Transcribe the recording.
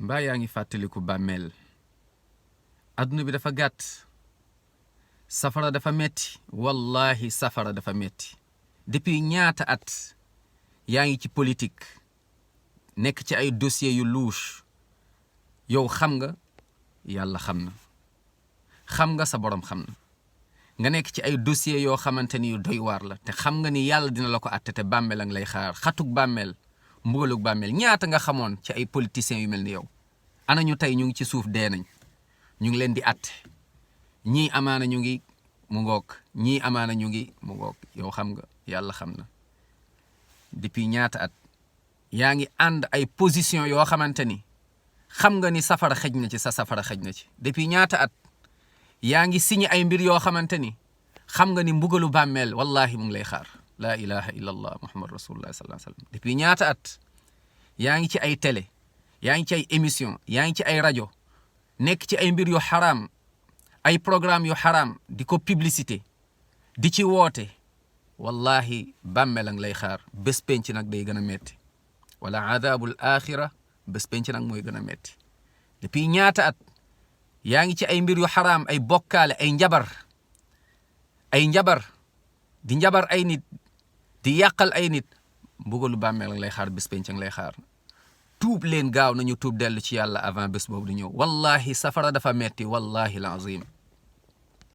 mbaa yaa ngi fàttaliku bàmmeel adduna bi dafa gàtt safara dafa metti wallahi safara dafa metti depuis ñaata at yaa ngi ci politique nekk ci ay dossiers yu louche yow xam nga yàlla xam nga sa borom xam na nga nekk ci ay dossiers yoo xamante ni yu doy waar la te xam nga ni yàlla dina la ko àtte te bàmmeel a ngi lay xaar xatuk bàmmeel mbugalug bàmmeel ñaata nga xamoon ci ay politiciens yu mel ni yow ana ñu tey ñu ngi ci suuf dee nañ ñu ngi leen di àtte ñii amaana ñu ngi mu ngoog ñii amaana ñu ngi mu ngoog yow xam nga yàlla xam na depuis ñaata at yaa ngi ànd ay position yoo xamante ni xam nga ni safara xëj na ci sa safara xëj na ci depuis ñaata at yaa ngi signé ay mbir yoo xamante ni xam nga ni mbugalu bàmmeel wallahi mu ngi lay xaar laa ilaha illa allah muhammad rasulullah sallallahu alayhi wa sallam depuis ñaata at yaa ngi ci ay télé yaa ngi ci ay émission yaa ngi ci ay rajo nekk ci ay mbir yu xaraam ay programme yu xaraam di ko publicité di ci woote wallahi bàmmeel a ngi lay xaar bés penc nag day gën a metti wala adabul axira bés penc nag mooy gën a metti depuis ñaata at yaa ngi ci ay mbir yu xaraam ay bokkaale ay njabar di njabar ay nit di yàqal ay nit mbugalu bàmmeel lay xaar bés penc lay xaar tuub leen gaaw nañu tuub dellu ci yàlla avant bés boobu di ñëw wallahi safara dafa metti wallahi lazim